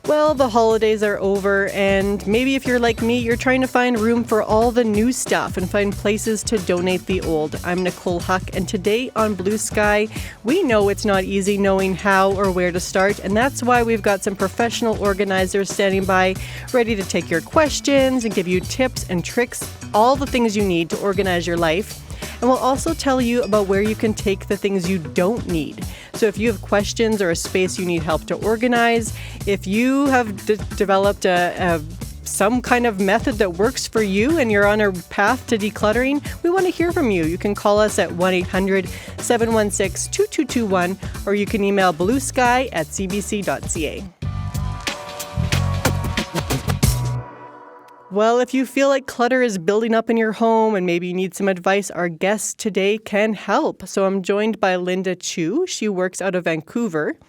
Well, the holidays are over, and maybe if you're like me, you're trying to find room for all the new stuff and find places to donate the old. I'm Nicole Huck, and today on Blue Sky, we know it's not easy knowing how or where to start, and that's why we've got some professional organizers standing by, ready to take your questions and give you tips and tricks, all the things you need to organize your life. And we'll also tell you about where you can take the things you don't need. So if you have questions or a space you need help to organize, if you have developed some kind of method that works for you and you're on a path to decluttering, we want to hear from you. You can call us at 1-800-716-2221 or you can email bluesky@cbc.ca. Well, if you feel like clutter is building up in your home and maybe you need some advice, our guest today can help. So I'm joined by Linda Chu. She works out of Vancouver.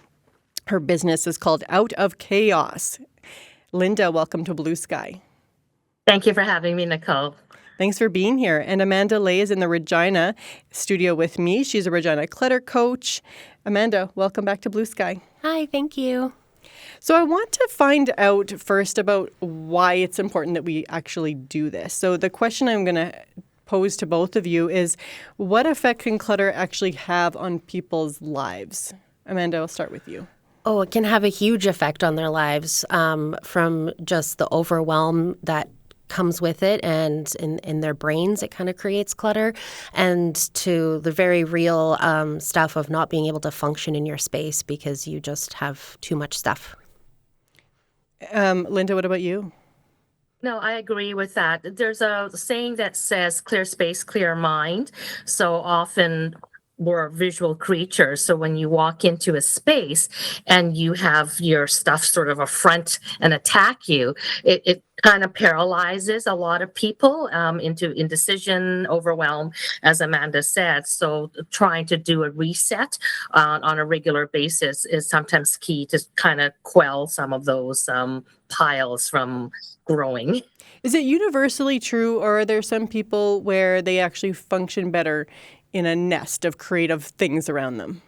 Her business is called Out of Chaos. Linda, welcome to Blue Sky. Thank you for having me, Nicole. Thanks for being here. And Amanda Lay is in the Regina studio with me. She's a Regina clutter coach. Amanda, welcome back to Blue Sky. Hi, thank you. So I want to find out first about why it's important that we actually do this. So the question I'm going to pose to both of you is, what effect can clutter actually have on people's lives? Amanda, I'll start with you. Oh, it can have a huge effect on their lives, from just the overwhelm that comes with it, and in their brains it kind of creates clutter, and to the very real stuff of not being able to function in your space because you just have too much stuff. Linda, what about you? No, I agree with that. There's a saying that says clear space, clear mind. So often we're visual creatures. So when you walk into a space and you have your stuff sort of affront and attack you, it kind of paralyzes a lot of people into indecision, overwhelm, as Amanda said. So trying to do a reset on a regular basis is sometimes key to kind of quell some of those piles from growing. Is it universally true, or are there some people where they actually function better in a nest of creative things around them?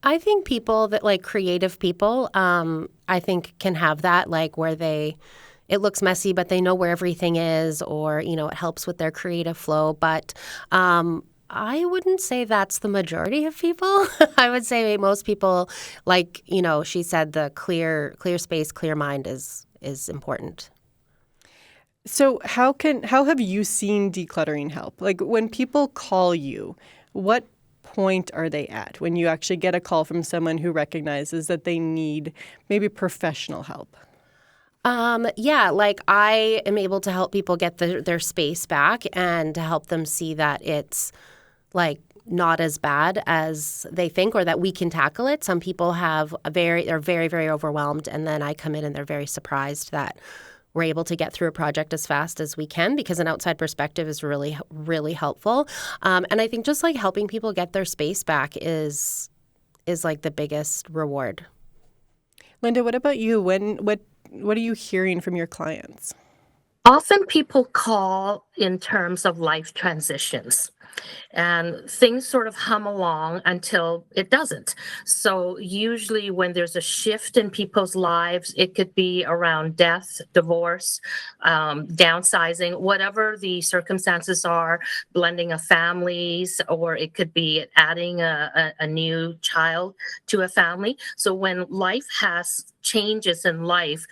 I think people that like creative people, I think can have that, like where it looks messy, but they know where everything is, or, it helps with their creative flow. But I wouldn't say that's the majority of people. I would say most people, like, she said, the clear space, clear mind is important. So how have you seen decluttering help? Like when people call you, what point are they at when you actually get a call from someone who recognizes that they need maybe professional help? Yeah, like I am able to help people get their space back and to help them see that it's like not as bad as they think, or that we can tackle it. Some people they're very, very overwhelmed, and then I come in and they're very surprised that we're able to get through a project as fast as we can, because an outside perspective is really, really helpful. And I think just like helping people get their space back is like the biggest reward. Linda, what about you? What are you hearing from your clients? Often people call in terms of life transitions, and things sort of hum along until it doesn't. So usually when there's a shift in people's lives, it could be around death, divorce, downsizing, whatever the circumstances are, blending of families, or it could be adding a new child to a family. So when life has changes in life,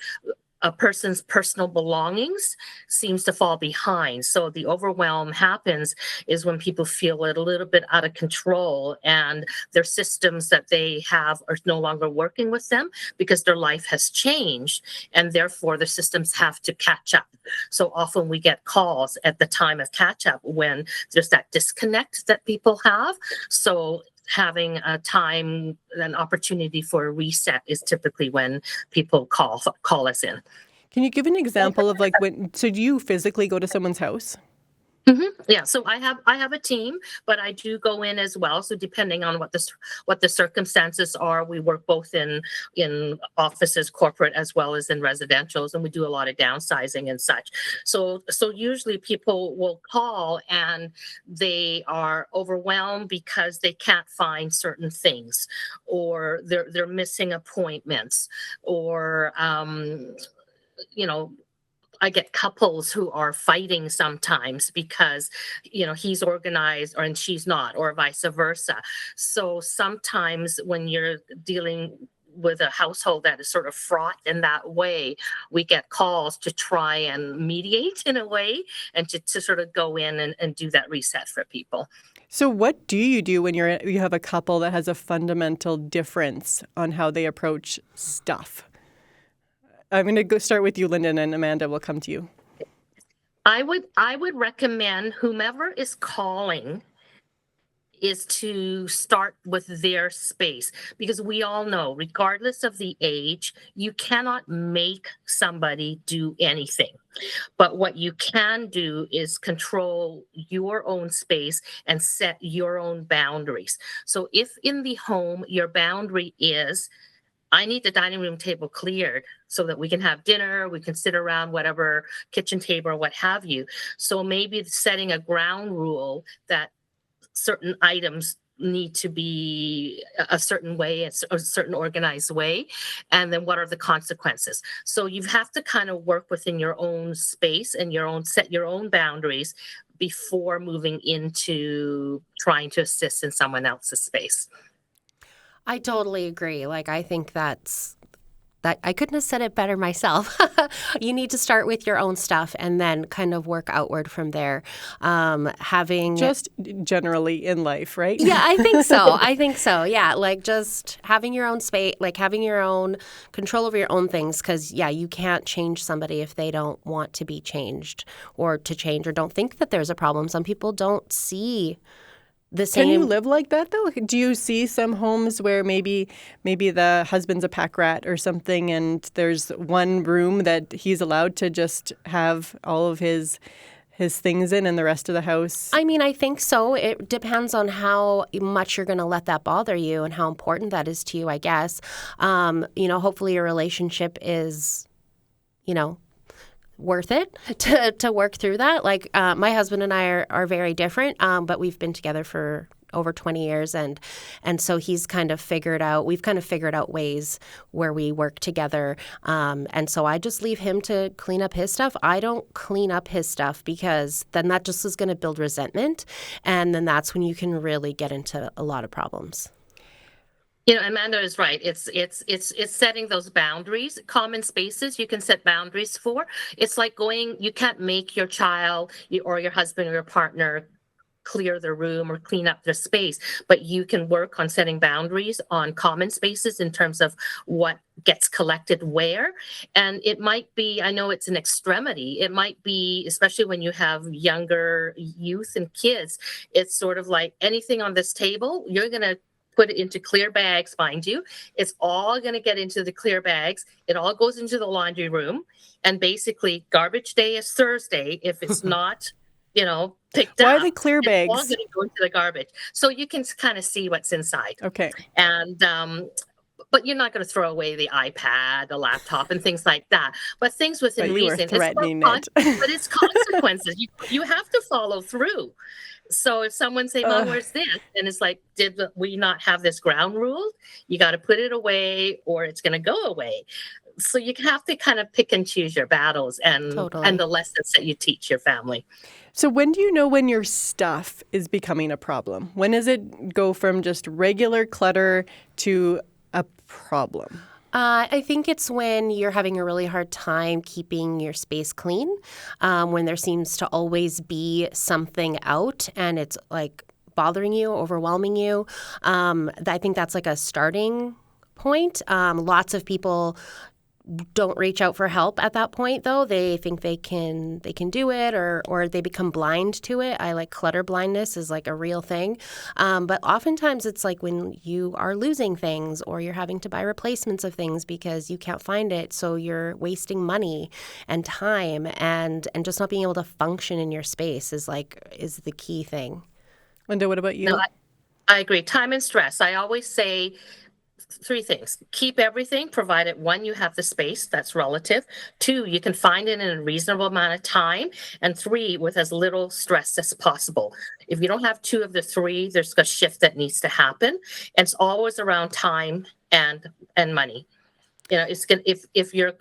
a person's personal belongings seems to fall behind. So the overwhelm happens is when people feel a little bit out of control and their systems that they have are no longer working with them because their life has changed, and therefore the systems have to catch up. So often we get calls at the time of catch up when there's that disconnect that people have. So having a time, an opportunity for a reset is typically when people call us in. Can you give an example of like do you physically go to someone's house? Yeah, so I have a team, but I do go in as well. So depending on what the circumstances are, we work both in offices, corporate as well as in residentials, and we do a lot of downsizing and such. So usually people will call and they are overwhelmed because they can't find certain things, or they're missing appointments, or you know I get couples who are fighting sometimes because, he's organized and she's not, or vice versa. So sometimes when you're dealing with a household that is sort of fraught in that way, we get calls to try and mediate in a way, and to sort of go in and do that reset for people. So what do you do when you have a couple that has a fundamental difference on how they approach stuff? I'm going to go start with you, Lyndon, and Amanda will come to you. I would recommend whomever is calling is to start with their space, because we all know, regardless of the age, you cannot make somebody do anything. But what you can do is control your own space and set your own boundaries. So if in the home your boundary is, I need the dining room table cleared so that we can have dinner, we can sit around whatever kitchen table or what have you. So maybe setting a ground rule that certain items need to be a certain way, a certain organized way, and then what are the consequences. So you have to kind of work within your own space and set your own boundaries before moving into trying to assist in someone else's space. I totally agree. Like, I think that I couldn't have said it better myself. You need to start with your own stuff and then kind of work outward from there. Having Just generally in life, right? Yeah, I think so. I think so. Yeah, like just having your own space, like having your own control over your own things, because you can't change somebody if they don't want to be changed or to change or don't think that there's a problem. Some people don't see the same. Can you live like that, though? Do you see some homes where maybe the husband's a pack rat or something, and there's one room that he's allowed to just have all of his things in, and the rest of the house? I mean, I think so. It depends on how much you're going to let that bother you and how important that is to you, I guess. Hopefully your relationship is, worth it to work through that. Like my husband and I are very different, but we've been together for over 20 years, and so we've kind of figured out ways where we work together, and so I just leave him to clean up his stuff. I don't clean up his stuff, because then that just is going to build resentment, and then that's when you can really get into a lot of problems. Amanda is right. It's setting those boundaries, common spaces you can set boundaries for. It's like you can't make your child or your husband or your partner clear their room or clean up their space, but you can work on setting boundaries on common spaces in terms of what gets collected where. And it might be, I know it's an extremity, it might be, especially when you have younger youth and kids, it's sort of like anything on this table, you're going to put it into clear bags, mind you. It's all going to get into the clear bags. It all goes into the laundry room. And basically, garbage day is Thursday. If it's not, picked Why up, are they clear it's bags? all going to go into the garbage. So you can kind of see what's inside. Okay. And but you're not going to throw away the iPad, the laptop, and things like that. But things within reason. But it's consequences. You have to follow through. So if someone say, Mom, where's this? And it's like, did we not have this ground rule? You got to put it away or it's going to go away. So you have to kind of pick and choose your battles and the lessons that you teach your family. So when do you know when your stuff is becoming a problem? When does it go from just regular clutter to a problem? I think it's when you're having a really hard time keeping your space clean, when there seems to always be something out and it's like bothering you, overwhelming you. I think that's like a starting point. Lots of people don't reach out for help at that point, though. They think they can do it, or they become blind to it. I like clutter blindness is like a real thing. But oftentimes it's like when you are losing things or you're having to buy replacements of things because you can't find it. So you're wasting money and time and just not being able to function in your space is the key thing. Linda, what about you? No, I agree. Time and stress. I always say three things. Keep everything, provided one, you have the space, that's relative. Two, you can find it in a reasonable amount of time. And three, with as little stress as possible. If you don't have two of the three, there's a shift that needs to happen. And it's always around time and money. It's gonna if you're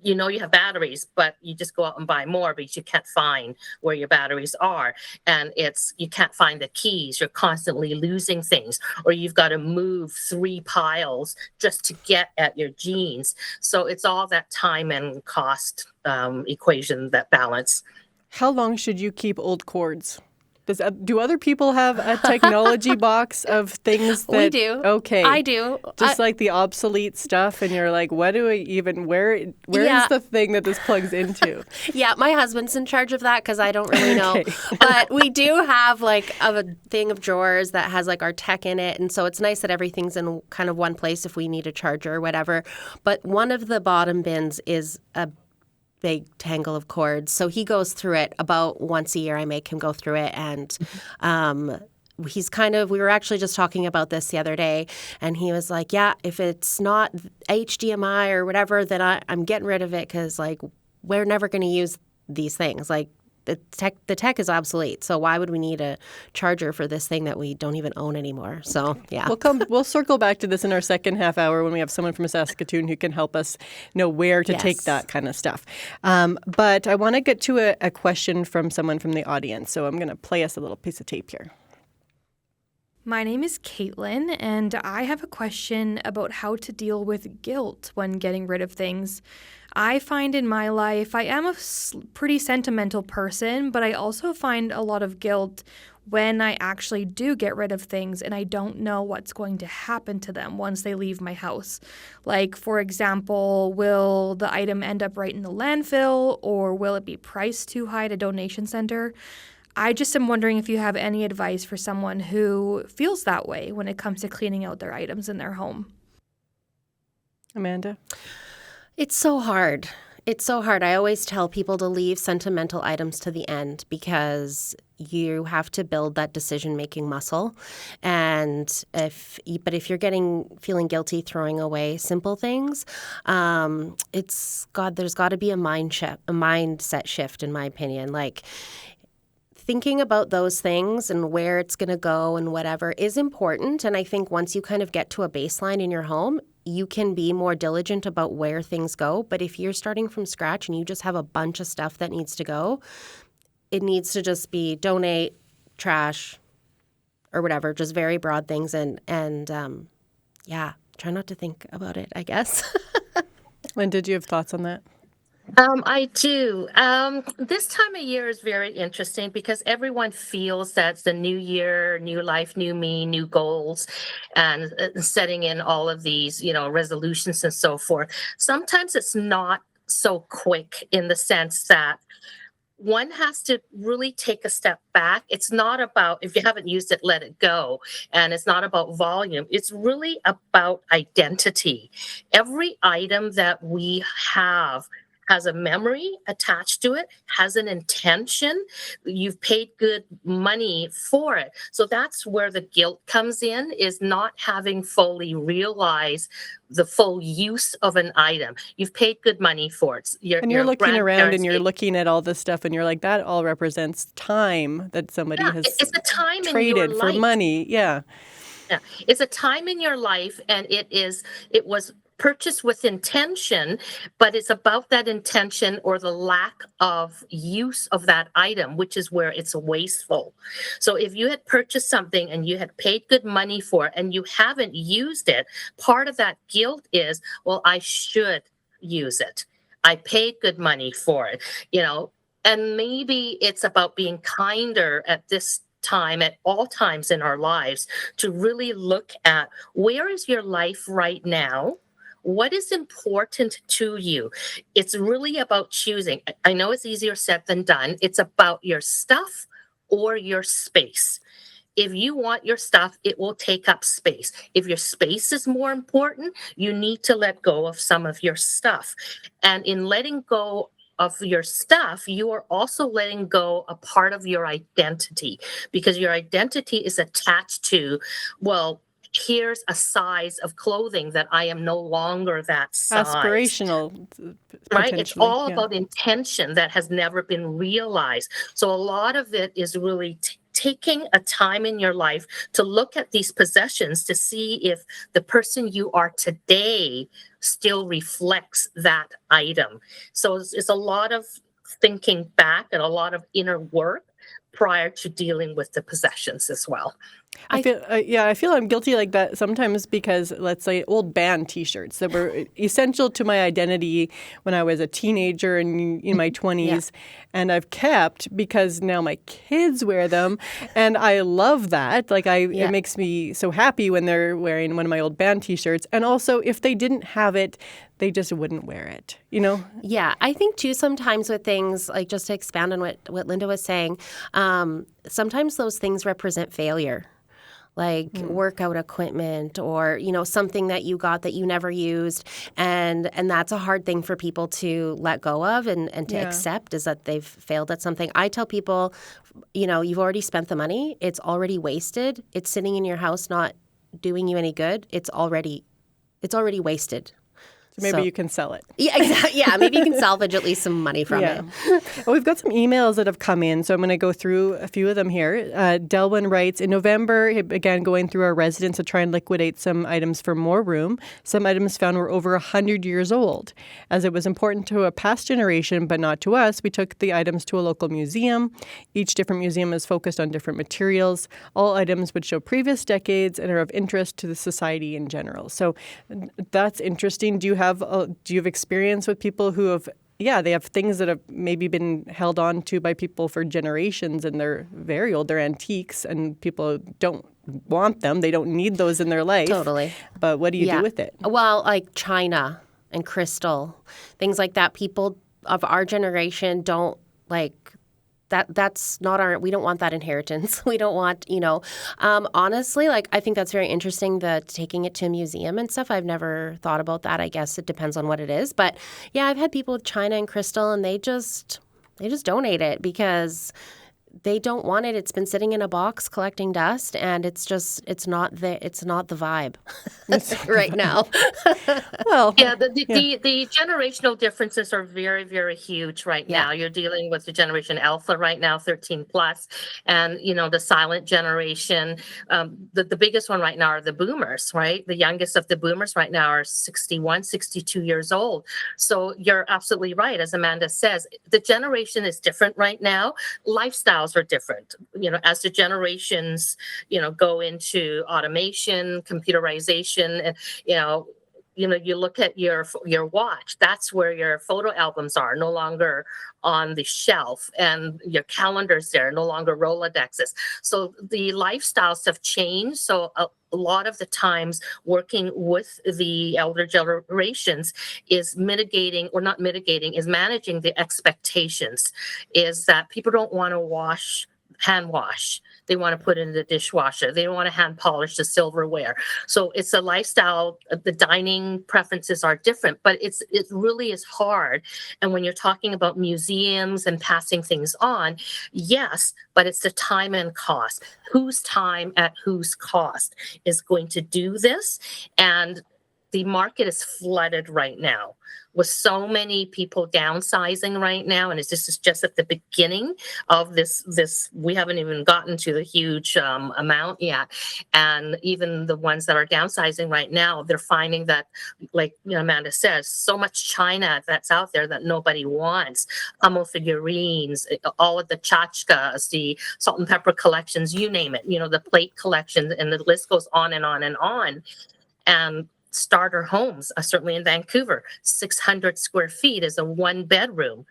you have batteries, but you just go out and buy more because you can't find where your batteries are, and you can't find the keys. You're constantly losing things, or you've got to move 3 piles just to get at your jeans. So it's all that time and cost equation, that balance. How long should you keep old cords? Do other people have a technology box of things that... We do. Okay. I do. Just like the obsolete stuff, and you're like, where is the thing that this plugs into? Yeah, my husband's in charge of that because I don't really know. Okay. But we do have like a thing of drawers that has like our tech in it. And so it's nice that everything's in kind of one place if we need a charger or whatever. But one of the bottom bins is a big tangle of cords. So he goes through it about once a year. I make him go through it. And we were actually just talking about this the other day. And he was like, yeah, if it's not HDMI or whatever, then I'm getting rid of it because like we're never going to use these things. Like the tech is obsolete. So why would we need a charger for this thing that we don't even own anymore? So yeah. We'll circle back to this in our second half hour when we have someone from Saskatoon who can help us know where to take that kind of stuff. But I want to get to a question from someone from the audience. So I'm going to play us a little piece of tape here. My name is Caitlin, and I have a question about how to deal with guilt when getting rid of things. I find in my life I am a pretty sentimental person, but I also find a lot of guilt when I actually do get rid of things and I don't know what's going to happen to them once they leave my house. Like, for example, will the item end up right in the landfill, or will it be priced too high at a donation center? I just am wondering if you have any advice for someone who feels that way when it comes to cleaning out their items in their home. Amanda? It's so hard. It's so hard. I always tell people to leave sentimental items to the end because you have to build that decision-making muscle. And if you're feeling guilty throwing away simple things, there's got to be a mindset shift, in my opinion. Like, thinking about those things and where it's going to go and whatever is important. And I think once you kind of get to a baseline in your home, you can be more diligent about where things go. But if you're starting from scratch and you just have a bunch of stuff that needs to go, it needs to just be donate, trash, or whatever, just very broad things. And try not to think about it, I guess. Lynn, did you have thoughts on that? I do. This time of year is very interesting because everyone feels that's the new year, new life, new me, new goals, and setting in all of these, resolutions and so forth. Sometimes it's not so quick in the sense that one has to really take a step back. It's not about, if you haven't used it, let it go. And it's not about volume. It's really about identity. Every item that we have has a memory attached to it, has an intention. You've paid good money for it. So that's where the guilt comes in, is not having fully realized the full use of an item. You've paid good money for it. You're looking around and you're looking at all this stuff and you're like, that all represents time that somebody has it's a time traded in your for life. money. Yeah. It's a time in your life, and it was purchased with intention, but it's about that intention or the lack of use of that item, which is where it's wasteful. So if you had purchased something and you had paid good money for it and you haven't used it, part of that guilt is, well, I should use it. I paid good money for it, and maybe it's about being kinder at this time, at all times in our lives, to really look at, where is your life right now? What is important to you? It's really about choosing. I know it's easier said than done. It's about your stuff or your space. If you want your stuff, it will take up space. If your space is more important, you need to let go of some of your stuff. And in letting go of your stuff, you are also letting go a part of your identity, because your identity is attached to, well, here's a size of clothing that I am no longer that size. Aspirational, Right? It's potentially. all Yeah. about intention that has never been realized. So a lot of it is really taking a time in your life to look at these possessions to see if the person you are today still reflects that item. So it's a lot of thinking back and a lot of inner work prior to dealing with the possessions as well. I feel, I feel I'm guilty like that sometimes because, let's say, old band T-shirts that were essential to my identity when I was a teenager and in my 20s, and I've kept because now my kids wear them, and I love that. Like, it makes me so happy when they're wearing one of my old band T-shirts, and also if they didn't have it, they just wouldn't wear it, you know? Yeah, I think too sometimes with things, like just to expand on what Linda was saying, sometimes those things represent failure. Like workout equipment or, something that you got that you never used. And that's a hard thing for people to let go of and to accept, is that they've failed at something. I tell people, you've already spent the money. It's already wasted. It's sitting in your house not doing you any good. It's already wasted. Maybe you can sell it. Yeah, exactly. Yeah, maybe you can salvage at least some money from it. Well, we've got some emails that have come in, so I'm going to go through a few of them here. Delwyn writes, in November, he began going through our residence to try and liquidate some items for more room. Some items found were over 100 years old. As it was important to a past generation, but not to us, we took the items to a local museum. Each different museum is focused on different materials. All items would show previous decades and are of interest to the society in general. So that's interesting. Do you have experience with people who have, they have things that have maybe been held on to by people for generations and they're very old, they're antiques and people don't want them. They don't need those in their life. Totally. But what do you do with it? Well, like china and crystal, things like that. People of our generation don't like that. That's not we don't want that inheritance. We don't want, honestly, like, I think that's very interesting, taking it to a museum and stuff. I've never thought about that. I guess it depends on what it is. But yeah, I've had people with china and crystal and they just donate it because they don't want it. It's been sitting in a box collecting dust, and it's not the vibe right now. Well, the generational differences are very, very huge right now. You're dealing with the generation Alpha right now, 13 plus, and the silent generation. The biggest one right now are the boomers, right? The youngest of the boomers right now are 61, 62 years old. So you're absolutely right. As Amanda says, the generation is different right now. Lifestyles are different, as the generations, go into automation, computerization, and, you look at your watch, that's where your photo albums are, no longer on the shelf, and your calendars there, no longer Rolodexes. So the lifestyles have changed. So a lot of the times working with the elder generations is managing the expectations, is that people don't want to hand wash. They want to put it in the dishwasher. They don't want to hand polish the silverware. So it's a lifestyle. The dining preferences are different, but it really is hard. And when you're talking about museums and passing things on, yes, but it's the time and cost. Whose time at whose cost is going to do this? And the market is flooded right now with so many people downsizing right now. And this is just at the beginning of this, we haven't even gotten to the huge amount yet. And even the ones that are downsizing right now, they're finding that, like Amanda says, so much china that's out there that nobody wants. Hummel figurines, all of the tchotchkes, the salt and pepper collections, you name it, the plate collections, and the list goes on and on and on. And starter homes, certainly in Vancouver, 600 square feet is a one bedroom.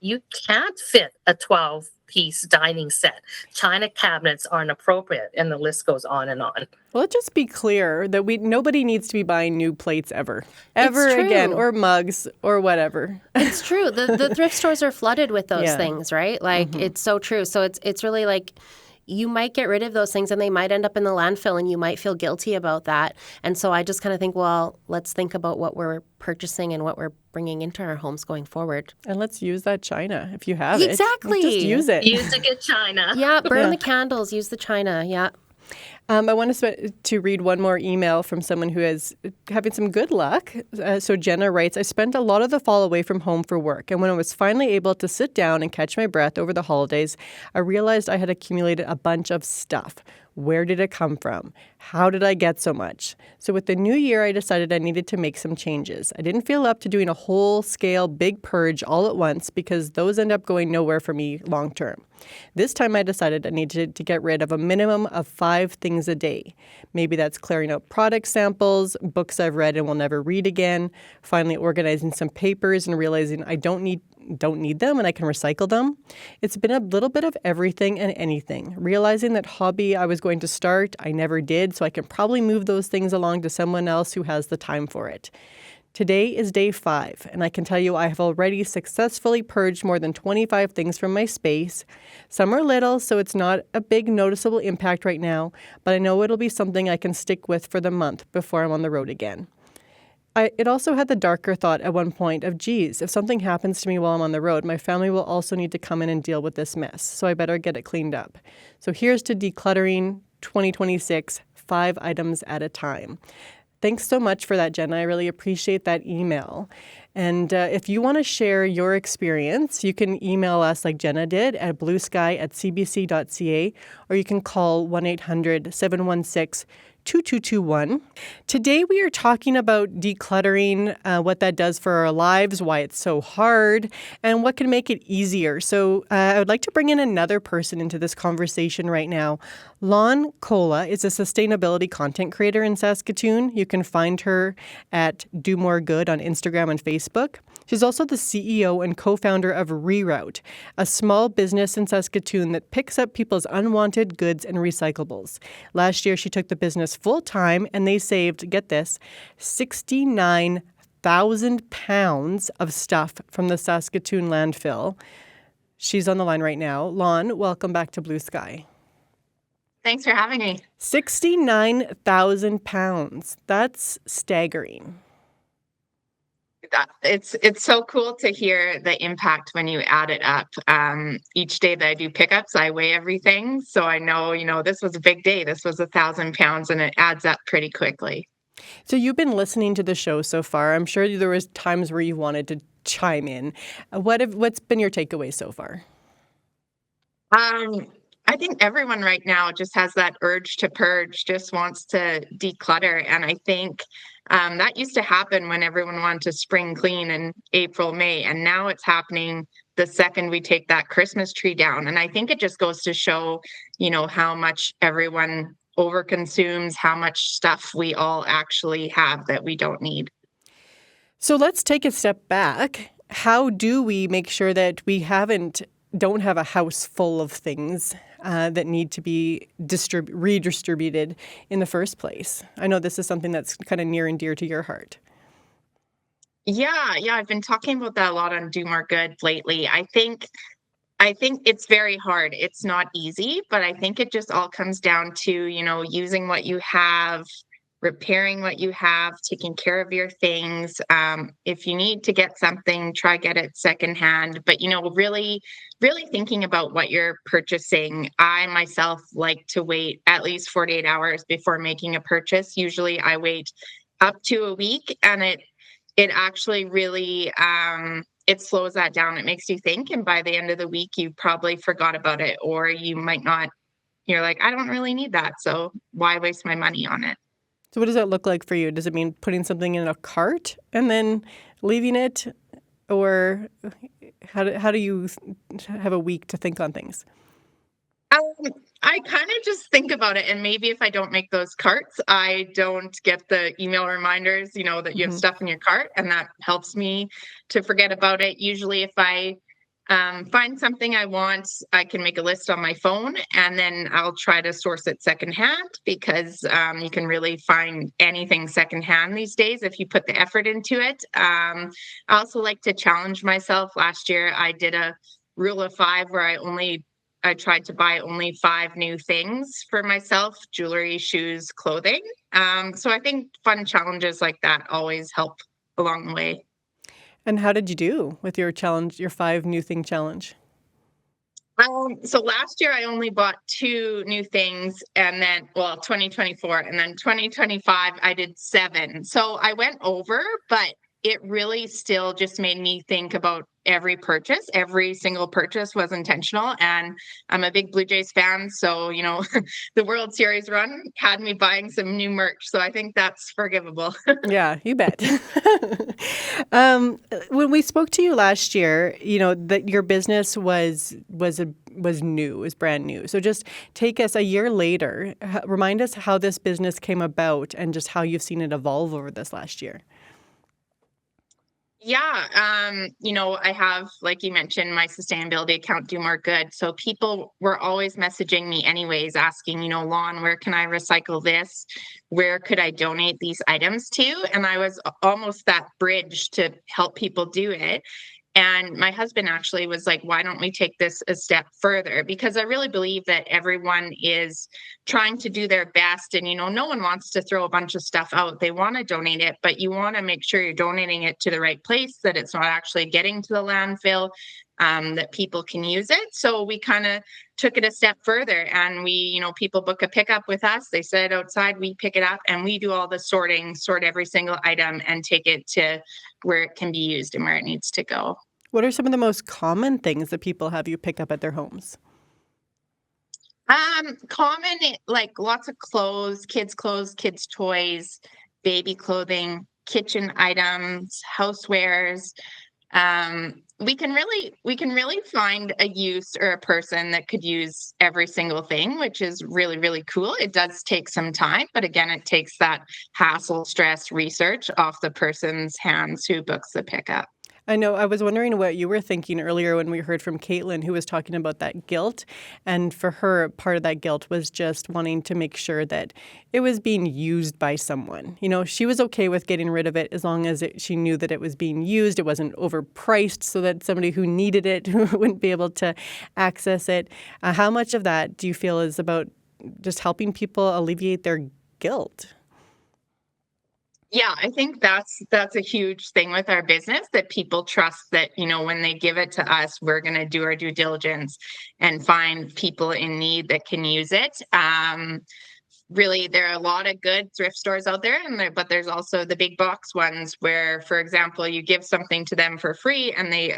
you can't fit a 12-piece dining set. China cabinets aren't appropriate, and the list goes on and on. Well, let's just be clear that nobody needs to be buying new plates ever true. again, or mugs or whatever. It's true. The thrift stores are flooded with those Yeah. things, right? Like it's so true. So it's really like you might get rid of those things and they might end up in the landfill and you might feel guilty about that. And so I just kind of think, well, let's think about what we're purchasing and what we're bringing into our homes going forward. And let's use that china if you have it. Exactly. Just use it. Use a good china. Yeah, burn the candles, use the china. Yeah. I want to read one more email from someone who is having some good luck. So Jenna writes, I spent a lot of the fall away from home for work. And when I was finally able to sit down and catch my breath over the holidays, I realized I had accumulated a bunch of stuff. Where did it come from? How did I get so much? So with the new year, I decided I needed to make some changes. I didn't feel up to doing a whole-scale big purge all at once because those end up going nowhere for me long term. This time I decided I needed to get rid of a minimum of 5 things a day. Maybe that's clearing out product samples, books I've read and will never read again, finally organizing some papers and realizing I don't need them and I can recycle them. It's been a little bit of everything and anything. Realizing that hobby I was going to start, I never did, so I can probably move those things along to someone else who has the time for it. Today is day 5, and I can tell you I have already successfully purged more than 25 things from my space. Some are little, so it's not a big noticeable impact right now, but I know it'll be something I can stick with for the month before I'm on the road again. It also had the darker thought at one point of, geez, if something happens to me while I'm on the road, my family will also need to come in and deal with this mess, so I better get it cleaned up. So here's to decluttering 2026, 5 items at a time. Thanks so much for that, Jenna. I really appreciate that email. And if you want to share your experience, you can email us like Jenna did at bluesky@cbc.ca, or you can call 1-800-716-2221. Today we are talking about decluttering, what that does for our lives, why it's so hard, and what can make it easier. So I would like to bring in another person into this conversation right now. Lon Cola is a sustainability content creator in Saskatoon. You can find her at Do More Good on Instagram and Facebook. She's also the CEO and co-founder of Reroute, a small business in Saskatoon that picks up people's unwanted goods and recyclables. Last year, she took the business full-time, and they saved, get this, 69,000 pounds of stuff from the Saskatoon landfill. She's on the line right now. Lon, welcome back to Blue Sky. Thanks for having me. 69,000 pounds. That's staggering. It's so cool to hear the impact when you add it up. Each day that I do pickups, I weigh everything. So I know, this was a big day. This was 1,000 pounds, and it adds up pretty quickly. So you've been listening to the show so far. I'm sure there was times where you wanted to chime in. What's been your takeaway so far? I think everyone right now just has that urge to purge, just wants to declutter. And I think that used to happen when everyone wanted to spring clean in April, May. And now it's happening the second we take that Christmas tree down. And I think it just goes to show, how much everyone overconsumes, how much stuff we all actually have that we don't need. So let's take a step back. How do we make sure that we don't have a house full of things that need to be redistributed in the first place? I know this is something that's kind of near and dear to your heart. Yeah, I've been talking about that a lot on Do More Good lately. I think it's very hard. It's not easy, but I think it just all comes down to, using what you have, repairing what you have, taking care of your things. If you need to get something, try get it secondhand. But, really, really thinking about what you're purchasing. I myself like to wait at least 48 hours before making a purchase. Usually I wait up to a week, and it actually really it slows that down. It makes you think, and by the end of the week, you probably forgot about it, or you might not. You're like, I don't really need that, so why waste my money on it? So what does that look like for you? Does it mean putting something in a cart and then leaving it? Or how do you have a week to think on things? I kind of just think about it. And maybe if I don't make those carts, I don't get the email reminders, that you have stuff in your cart. And that helps me to forget about it. Usually if I find something I want, I can make a list on my phone, and then I'll try to source it secondhand because you can really find anything secondhand these days if you put the effort into it. I also like to challenge myself. Last year, I did a rule of five where I tried to buy only 5 new things for myself: jewelry, shoes, clothing. So I think fun challenges like that always help along the way. And how did you do with your challenge, your 5 new thing challenge? So last year I only bought 2 new things, and then, well, 2024, and then 2025 I did 7. So I went over, but it really still just made me think about every purchase. Every single purchase was intentional, and I'm a big Blue Jays fan, so the World Series run had me buying some new merch. So I think that's forgivable. Yeah, you bet. When we spoke to you last year, that your business was new, was brand new. So just take us a year later, remind us how this business came about and just how you've seen it evolve over this last year. Yeah, I have, like you mentioned, my sustainability account, Do More Good. So people were always messaging me anyways, asking, Lon, where can I recycle this? Where could I donate these items to? And I was almost that bridge to help people do it. And my husband actually was like, why don't we take this a step further? Because I really believe that everyone is trying to do their best. And, no one wants to throw a bunch of stuff out. They want to donate it, but you want to make sure you're donating it to the right place, that it's not actually getting to the landfill, that people can use it. So we kind of took it a step further, and people book a pickup with us. They set it outside, we pick it up, and we do all the sorting, sort every single item and take it to where it can be used and where it needs to go. What are some of the most common things that people have you pick up at their homes? Common, like lots of clothes, kids' toys, baby clothing, kitchen items, housewares. We can really find a use or a person that could use every single thing, which is really, really cool. It does take some time, but again, it takes that hassle, stress, research off the person's hands who books the pickup. I know. I was wondering what you were thinking earlier when we heard from Caitlin, who was talking about that guilt. And for her, part of that guilt was just wanting to make sure that it was being used by someone. She was okay with getting rid of it as long as she knew that it was being used. It wasn't overpriced so that somebody who needed it wouldn't be able to access it. How much of that do you feel is about just helping people alleviate their guilt? Yeah, I think that's a huge thing with our business, that people trust that, when they give it to us, we're going to do our due diligence and find people in need that can use it. Really, there are a lot of good thrift stores out there, but there's also the big box ones where, for example, you give something to them for free, and they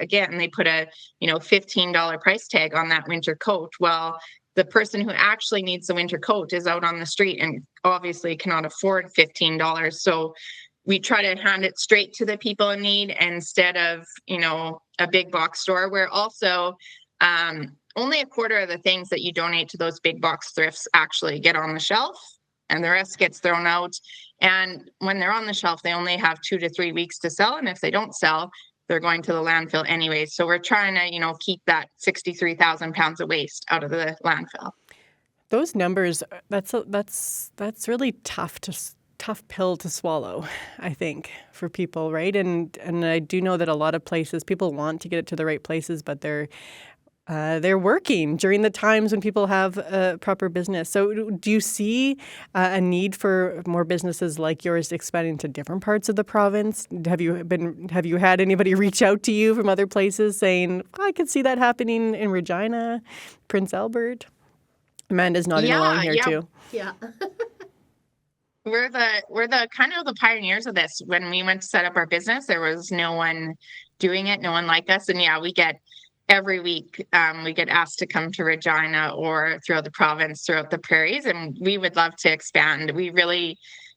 put a $15 price tag on that winter coat. Well, the person who actually needs the winter coat is out on the street and obviously cannot afford $15. So we try to hand it straight to the people in need instead of a big box store, where also only a quarter of the things that you donate to those big box thrifts actually get on the shelf, and the rest gets thrown out. And when they're on the shelf, they only have 2 to 3 weeks to sell. And if they don't sell, they're going to the landfill anyways. So we're trying to, keep that 63,000 pounds of waste out of the landfill. Those numbers, that's really tough pill to swallow, I think, for people, right? And I do know that a lot of places, people want to get it to the right places, but they're working during the times when people have a proper business. So do you see a need for more businesses like yours expanding to different parts of the province? Have you had anybody reach out to you from other places saying, I could see that happening in Regina, Prince Albert? Amanda's nodding along here too. Yeah. We're the kind of the pioneers of this. When we went to set up our business, there was no one doing it, no one like us. And yeah, we get every week, we get asked to come to Regina or throughout the province, throughout the prairies, and we would love to expand. We really,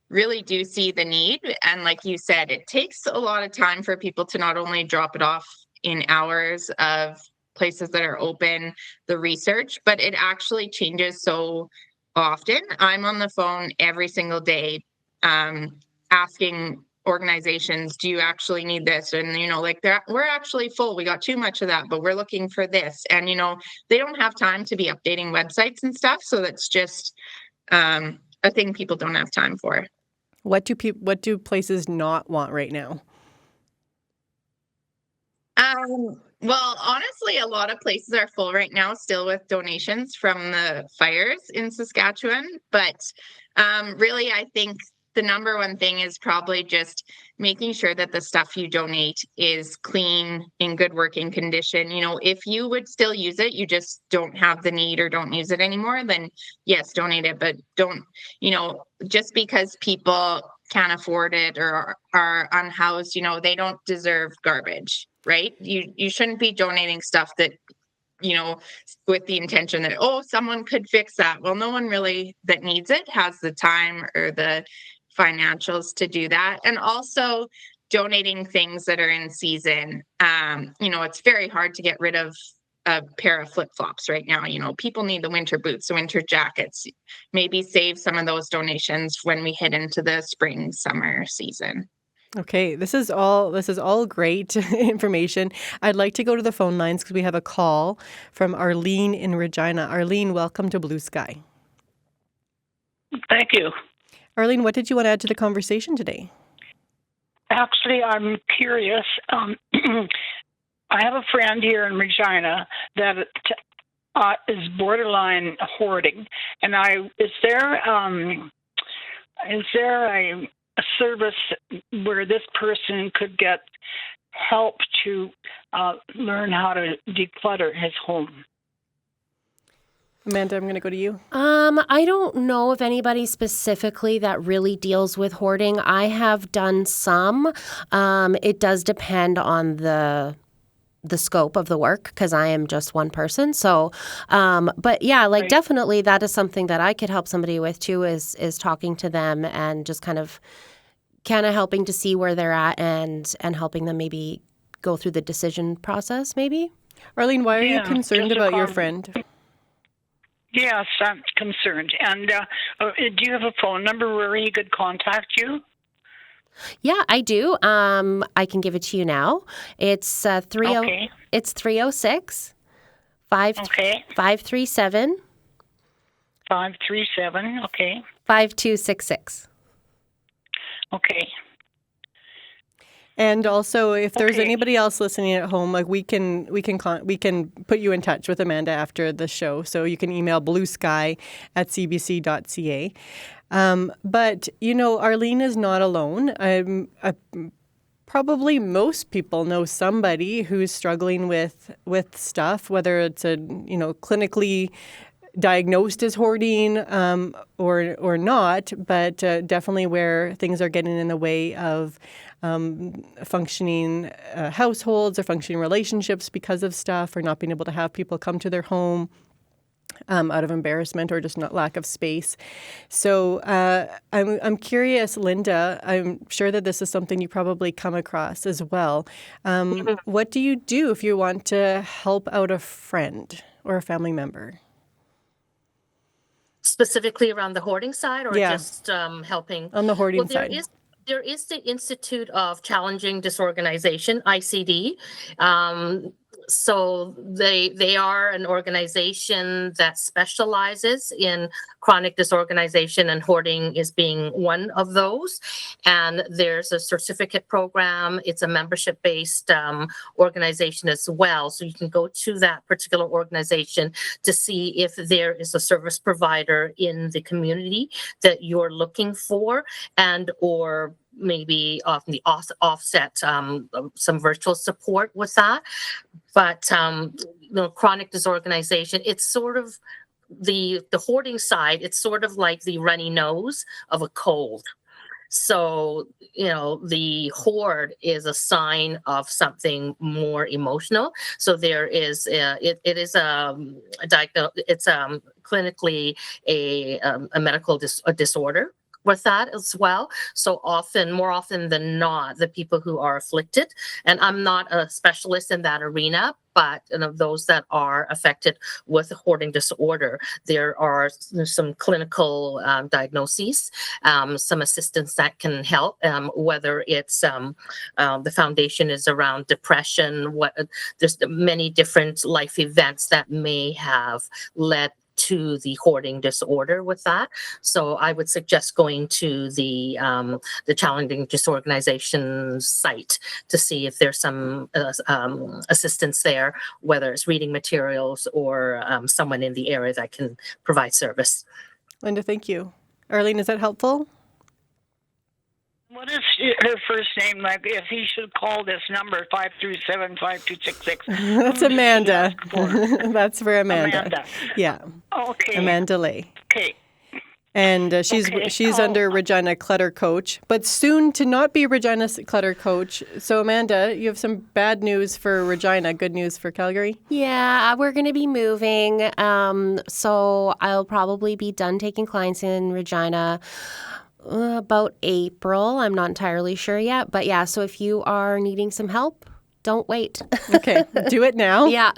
really do see the need. And like you said, it takes a lot of time for people to not only drop it off in hours of places that are open, the research, but it actually changes so often. I'm on the phone every single day asking organizations, do you actually need this? And, like we're actually full. We got too much of that, but we're looking for this. And, they don't have time to be updating websites and stuff. So that's just a thing people don't have time for. What do places not want right now? Well, honestly, a lot of places are full right now, still with donations from the fires in Saskatchewan. But really, I think the number one thing is probably just making sure that the stuff you donate is clean, in good working condition. If you would still use it, you just don't have the need or don't use it anymore, then yes, donate it. But don't, just because people can't afford it or are unhoused, they don't deserve garbage, right? You shouldn't be donating stuff that, with the intention that, oh, someone could fix that. Well, no one really that needs it has the time or the financials to do that. And also donating things that are in season. It's very hard to get rid of a pair of flip-flops right now. People need the winter boots, the winter jackets. Maybe save some of those donations when we head into the spring, summer season. Okay, this is all great information. I'd like to go to the phone lines because we have a call from Arlene in Regina. Arlene, welcome to Blue Sky. Thank you. Arlene, what did you want to add to the conversation today? Actually, I'm curious. I have a friend here in Regina that is borderline hoarding, and is there a service where this person could get help to learn how to declutter his home? Amanda, I'm going to go to you. I don't know of anybody specifically that really deals with hoarding. I have done some. It does depend on the scope of the work because I am just one person. So, but yeah, like Right. Definitely that is something that I could help somebody with too, is talking to them and just kind of helping to see where they're at and helping them maybe go through the decision process maybe. Arlene, why are you Yeah, concerned just a about your comment. friend? Yes, I'm concerned. And do you have a phone number where he could contact you? Yeah, I do. I can give it to you now. It's Okay. It's 306 Okay. 537 537. Okay. 5266. Okay. And also, if there's Okay. anybody else listening at home, like we can put you in touch with Amanda after the show. So you can email bluesky@cbc.ca. But Arlene is not alone. Probably most people know somebody who's struggling with stuff, whether it's a clinically diagnosed as hoarding or not, but definitely where things are getting in the way of functioning households or functioning relationships because of stuff, or not being able to have people come to their home out of embarrassment or just not lack of space. So I'm curious, Linda, I'm sure that this is something you probably come across as well. What do you do if you want to help out a friend or a family member? Specifically around the hoarding side, or Yeah. just helping? On the hoarding Well, side. there is the Institute of Challenging Disorganization, ICD. So they are an organization that specializes in chronic disorganization, and hoarding is being one of those. And there's a certificate program. It's a membership-based organization as well. So you can go to that particular organization to see if there is a service provider in the community that you're looking for, and or maybe off the offset some virtual support with that. But chronic disorganization, it's sort of the hoarding side. It's sort of like the runny nose of a cold. So, the hoard is a sign of something more emotional. So there is it is it's clinically a medical disorder with that as well. So more often than not, the people who are afflicted, and I'm not a specialist in that arena, but those that are affected with hoarding disorder, there are some clinical diagnoses, some assistance that can help, whether it's the foundation is around depression, there's many different life events that may have led to the hoarding disorder with that. So I would suggest going to the Challenging Disorganization site to see if there's some assistance there, whether it's reading materials or someone in the area that can provide service. Linda, thank you. Arlene, is that helpful? What is her first name? Like, if he should call this number 537-5266. That's Amanda. That's for Amanda. Amanda. Yeah. Okay. Amanda Lay. Okay. And she's under Regina Clutter Coach, but soon to not be Regina Clutter Coach. So Amanda, you have some bad news for Regina, good news for Calgary? Yeah, we're going to be moving. So I'll probably be done taking clients in Regina about April. I'm not entirely sure yet. But yeah, so if you are needing some help, don't wait. Okay, do it now. Yeah.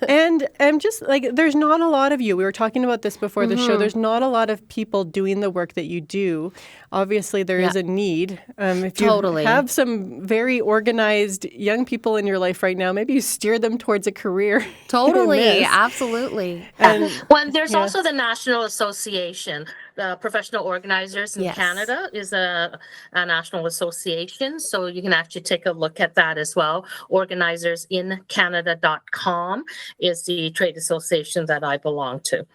And just like, there's not a lot of you. We were talking about this before the show. There's not a lot of people doing the work that you do. Obviously, there is a need. If you have some very organized young people in your life right now, maybe you steer them towards a career. Totally, absolutely. And there's also the National Association. The Professional Organizers in Canada is a national association, so you can actually take a look at that as well. Organizersincanada.com is the trade association that I belong to.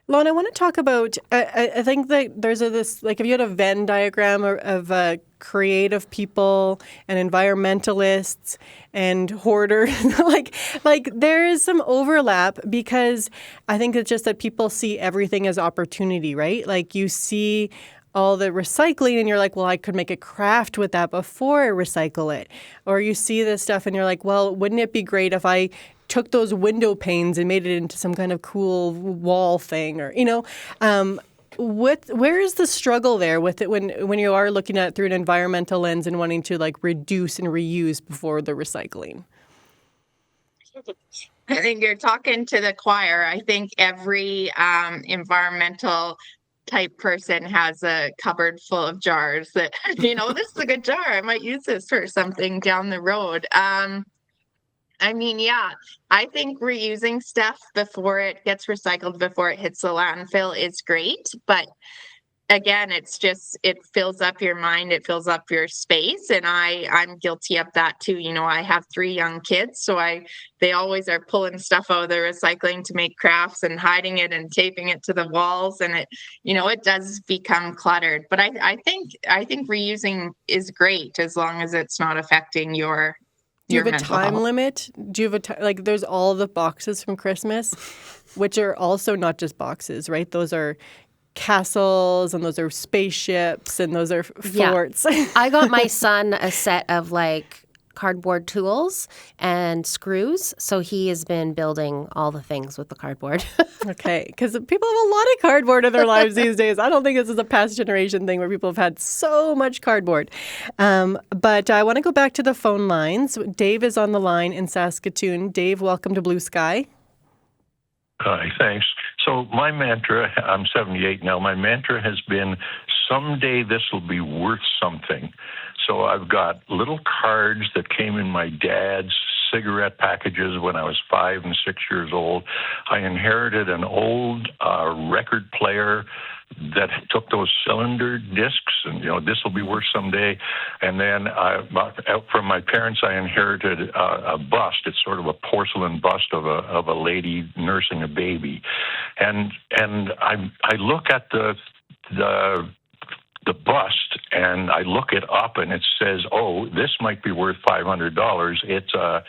Lon, I want to talk about, I think that there's this, like if you had a Venn diagram of creative people and environmentalists and hoarders, like there is some overlap, because I think it's just that people see everything as opportunity, right? Like you see all the recycling and you're like, well, I could make a craft with that before I recycle it. Or you see this stuff and you're like, well, wouldn't it be great if I took those window panes and made it into some kind of cool wall thing, or, where is the struggle there with it when you are looking at it through an environmental lens and wanting to like reduce and reuse before the recycling? I think you're talking to the choir. I think every environmental type person has a cupboard full of jars that, this is a good jar. I might use this for something down the road. I think reusing stuff before it gets recycled, before it hits the landfill is great. But again, it fills up your mind, it fills up your space. And I'm guilty of that too. I have 3 young kids, so they always are pulling stuff out of the recycling to make crafts and hiding it and taping it to the walls. And it does become cluttered. But I think reusing is great as long as it's not affecting your Do you have a time limit? Do you have like there's all the boxes from Christmas, which are also not just boxes, right? Those are castles and those are spaceships and those are forts. Yeah. I got my son a set of like cardboard tools and screws, so he has been building all the things with the cardboard. Okay, because people have a lot of cardboard in their lives these days. I don't think this is a past generation thing where people have had so much cardboard. But I want to go back to the phone lines. Dave is on the line in Saskatoon. Dave, welcome to Blue Sky. Hi, thanks. So my mantra, I'm 78 now, my mantra has been, someday this will be worth something. So I've got little cards that came in my dad's cigarette packages when I was 5 and 6 years old. I inherited an old record player that took those cylinder discs, and this will be worth someday. And then from my parents, I inherited a bust. It's sort of a porcelain bust of a lady nursing a baby, and I look at the bust and I look it up and it says, oh, this might be worth $500. It's a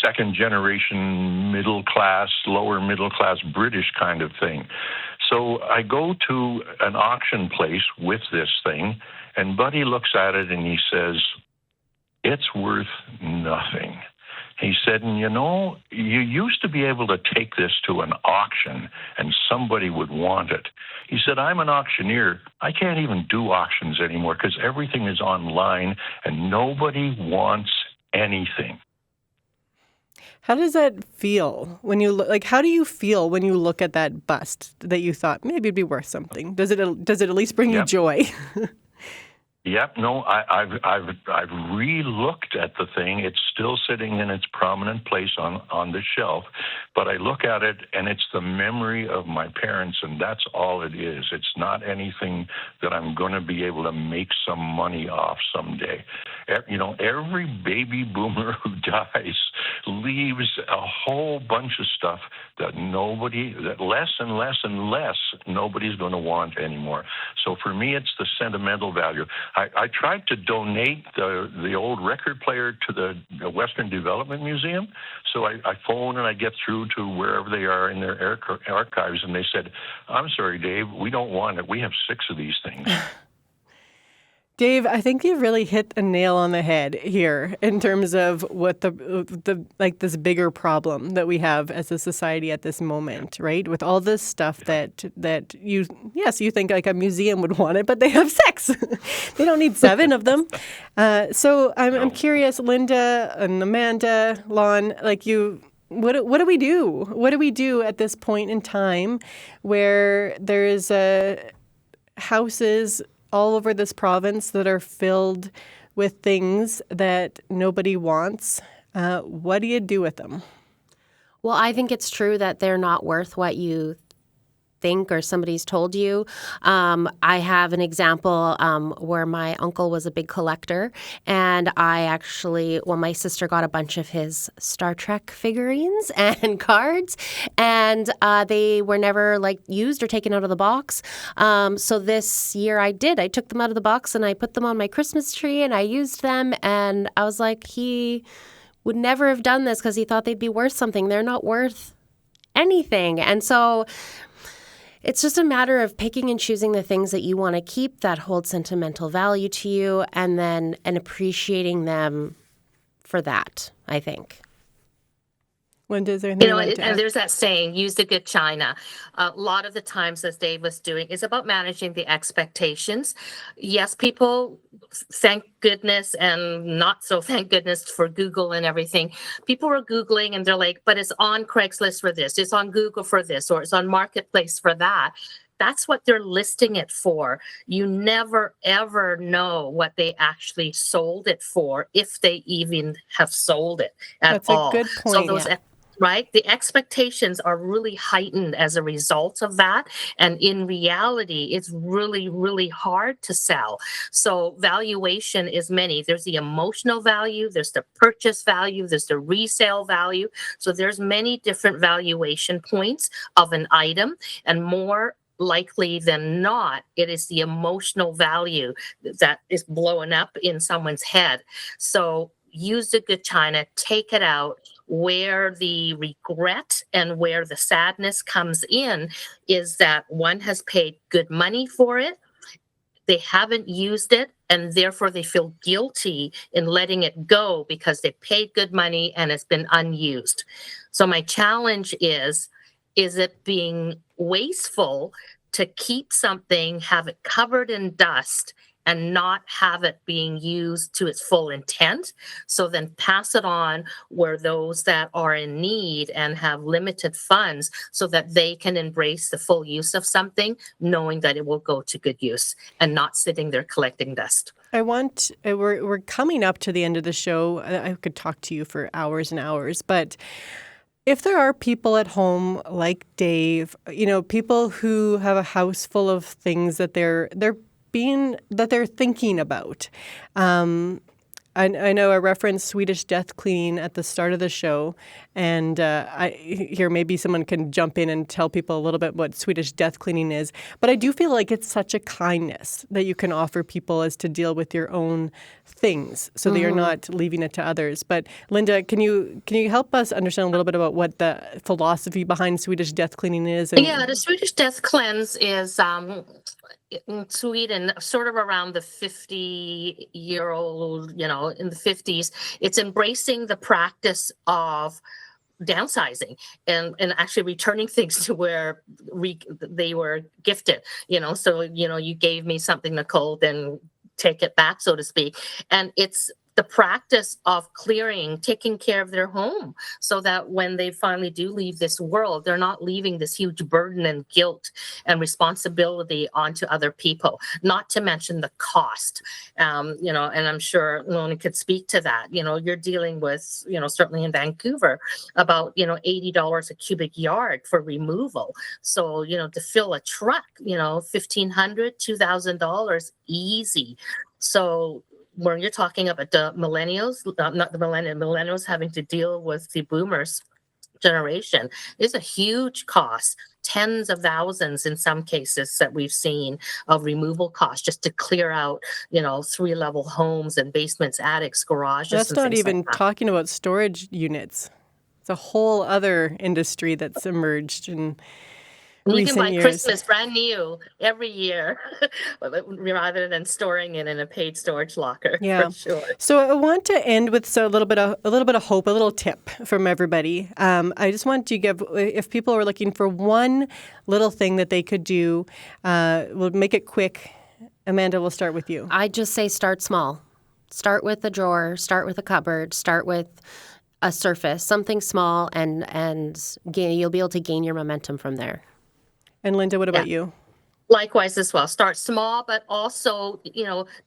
second generation middle class, lower middle class British kind of thing. So I go to an auction place with this thing, and Buddy looks at it and he says, it's worth nothing. He said, and you used to be able to take this to an auction and somebody would want it. He said, I'm an auctioneer. I can't even do auctions anymore because everything is online and nobody wants anything. How does that feel when you like? How do you feel when you look at that bust that you thought maybe it'd be worth something? Does it at least bring you joy? Yep. No, I've re-looked at the thing. It's still sitting in its prominent place on the shelf, but I look at it and it's the memory of my parents, and that's all it is. It's not anything that I'm going to be able to make some money off someday. You know, every baby boomer who dies leaves a whole bunch of stuff that less and less and less nobody's going to want anymore. So for me, it's the sentimental value. I tried to donate the old record player to the Western Development Museum. So I phone and I get through to wherever they are in their archives, and they said, "I'm sorry, Dave, we don't want it. We have 6 of these things." Dave, I think you've really hit a nail on the head here in terms of what the like this bigger problem that we have as a society at this moment, right? With all this stuff that you think like a museum would want it, but they have 6. They don't need 7 of them. So I'm curious, Linda and Amanda, Lon, like you. What do we do? What do we do at this point in time where there's houses all over this province that are filled with things that nobody wants? What do you do with them? Well, I think it's true that they're not worth what you think or somebody's told you. I have an example where my uncle was a big collector, and my sister got a bunch of his Star Trek figurines and cards, and they were never used or taken out of the box. So this year I took them out of the box and I put them on my Christmas tree and I used them, and I was like, he would never have done this because he thought they'd be worth something. They're not worth anything. And so it's just a matter of picking and choosing the things that you want to keep that hold sentimental value to you, and appreciating them for that, I think. Linda, is there anything and there's that saying, use the good china. A lot of the times, as Dave was doing, is about managing the expectations. Yes, people, thank goodness, and not so thank goodness for Google and everything. People are Googling and they're like, but it's on Craigslist for this, it's on Google for this, or it's on Marketplace for that. That's what they're listing it for. You never, ever know what they actually sold it for, if they even have sold it at all. That's a good point. So right? The expectations are really heightened as a result of that. And in reality, it's really, really hard to sell. So valuation is many. There's the emotional value, there's the purchase value, there's the resale value. So there's many different valuation points of an item, and more likely than not, it is the emotional value that is blowing up in someone's head. So use the good china, take it out. Where the regret and where the sadness comes in is that one has paid good money for it, they haven't used it, and therefore they feel guilty in letting it go because they paid good money and it's been unused. So my challenge is it being wasteful to keep something, have it covered in dust, and not have it being used to its full intent? So then pass it on where those that are in need and have limited funds, so that they can embrace the full use of something, knowing that it will go to good use and not sitting there collecting dust. We're coming up to the end of the show. I could talk to you for hours and hours, but if there are people at home like Dave, people who have a house full of things that they're thinking about. I know I referenced Swedish death cleaning at the start of the show, and maybe someone can jump in and tell people a little bit what Swedish death cleaning is. But I do feel like it's such a kindness that you can offer people as to deal with your own things, so that you're not leaving it to others. But Linda, can you help us understand a little bit about what the philosophy behind Swedish death cleaning is? Yeah, the Swedish death cleanse is in Sweden, sort of around the 50-year-old, in the 50s, it's embracing the practice of downsizing and actually returning things to where they were gifted, So, you gave me something, Nicole, then take it back, so to speak. And it's the the practice of clearing, taking care of their home, so that when they finally do leave this world, they're not leaving this huge burden and guilt and responsibility onto other people, not to mention the cost. And I'm sure Loni could speak to that. You're dealing with, certainly in Vancouver, about, $80 a cubic yard for removal. So, to fill a truck, $1,500, $2,000 easy. So when you're talking about the millennials, not the millennials having to deal with the boomers generation, is a huge cost, tens of thousands in some cases that we've seen of removal costs just to clear out, 3-level homes and basements, attics, garages. That's and not things even like that. talking about storage units. It's a whole other industry that's emerged in You recent can buy years. Christmas brand new every year rather than storing it in a paid storage locker. Yeah. For sure. So I want to end with a little bit of hope, a little tip from everybody. I just want to give, if people are looking for one little thing that they could do, we'll make it quick. Amanda, we'll start with you. I just say start small. Start with a drawer, start with a cupboard, start with a surface, something small, and you'll be able to gain your momentum from there. And Linda, what about you? Likewise as well. Start small, but also,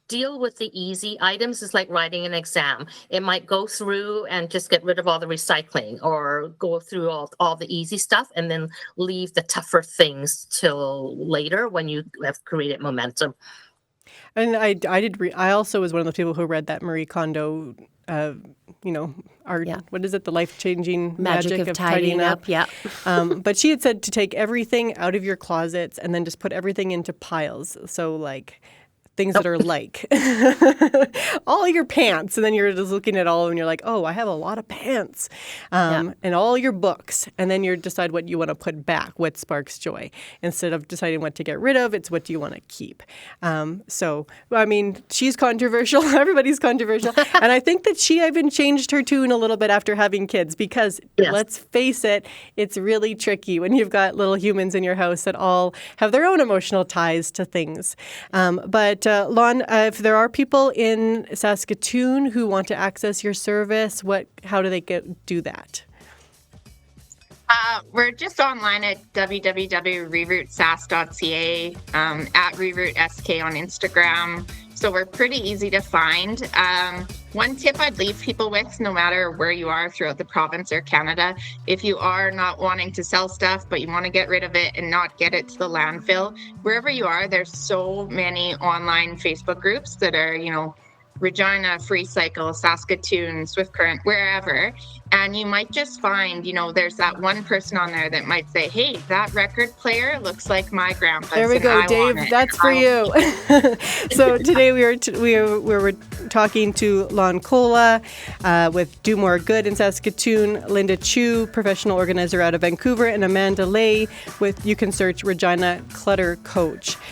deal with the easy items. It's like writing an exam. It might go through and just get rid of all the recycling, or go through all the easy stuff and then leave the tougher things till later when you have created momentum. And I also was one of those people who read that Marie Kondo, what is it? The life-changing magic of tidying up. Yeah. But she had said to take everything out of your closets and then just put everything into piles. So like things that are like all your pants. And then you're just looking at all and you're like, oh, I have a lot of pants. And all your books. And then you decide what you want to put back, what sparks joy. Instead of deciding what to get rid of, it's what do you want to keep. She's controversial. Everybody's controversial. And I think that she even changed her tune a little bit after having kids, because let's face it, it's really tricky when you've got little humans in your house that all have their own emotional ties to things. But Lon, if there are people in Saskatoon who want to access your service, how do they do that? We're just online at www.reroutesask.ca, at reroutesk on Instagram. So we're pretty easy to find. One tip I'd leave people with, no matter where you are throughout the province or Canada, if you are not wanting to sell stuff, but you want to get rid of it and not get it to the landfill, wherever you are, there's so many online Facebook groups that are, Regina, Free Cycle, Saskatoon, Swift Current, wherever. And you might just find, there's that one person on there that might say, hey, that record player looks like my grandpa's. There we go, Dave. That's for you. So today we were talking to Lon Cola with Do More Good in Saskatoon, Linda Chu, professional organizer out of Vancouver, and Amanda Lay with, you can search Regina Clutter Coach.